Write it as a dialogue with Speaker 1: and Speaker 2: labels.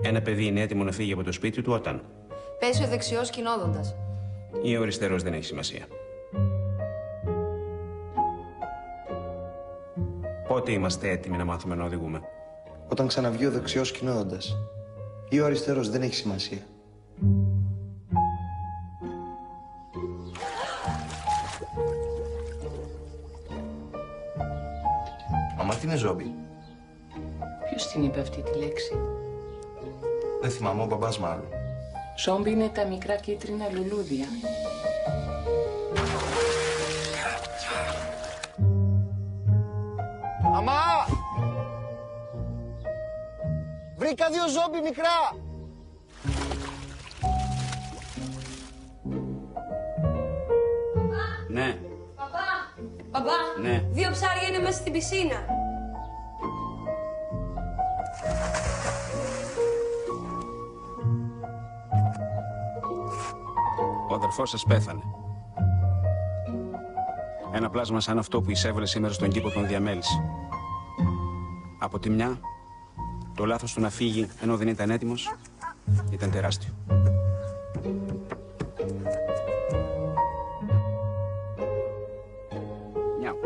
Speaker 1: Ένα παιδί είναι έτοιμο να φύγει από το σπίτι του όταν
Speaker 2: πέσει ο δεξιός κινόδοντας.
Speaker 1: ή ο αριστερός, δεν έχει σημασία. Πότε είμαστε έτοιμοι να μάθουμε να οδηγούμε?
Speaker 3: Όταν ξαναβγεί ο δεξιός κινόδοντας. Ή ο αριστερός, δεν έχει σημασία. Μαμά, τι είναι ζόμπι?
Speaker 4: Ποιος την είπε αυτή τη λέξη?
Speaker 3: Δεν θυμάμαι, ο μπαμπάς μάλλον.
Speaker 4: Ζόμπι είναι τα μικρά κίτρινα λουλούδια.
Speaker 3: Μαμά! Βρήκα 2 ζόμπι μικρά!
Speaker 1: Ναι.
Speaker 2: Παπά,
Speaker 1: Ναι.
Speaker 2: 2 ψάρια είναι μέσα στην πισίνα.
Speaker 1: Ο αδερφός σας πέθανε. Ένα πλάσμα σαν αυτό που εισέβαλε σήμερα στον κήπο τον διαμέλυσε. Από τη μια, το λάθος του να φύγει ενώ δεν ήταν έτοιμος ήταν τεράστιο. Μιαου.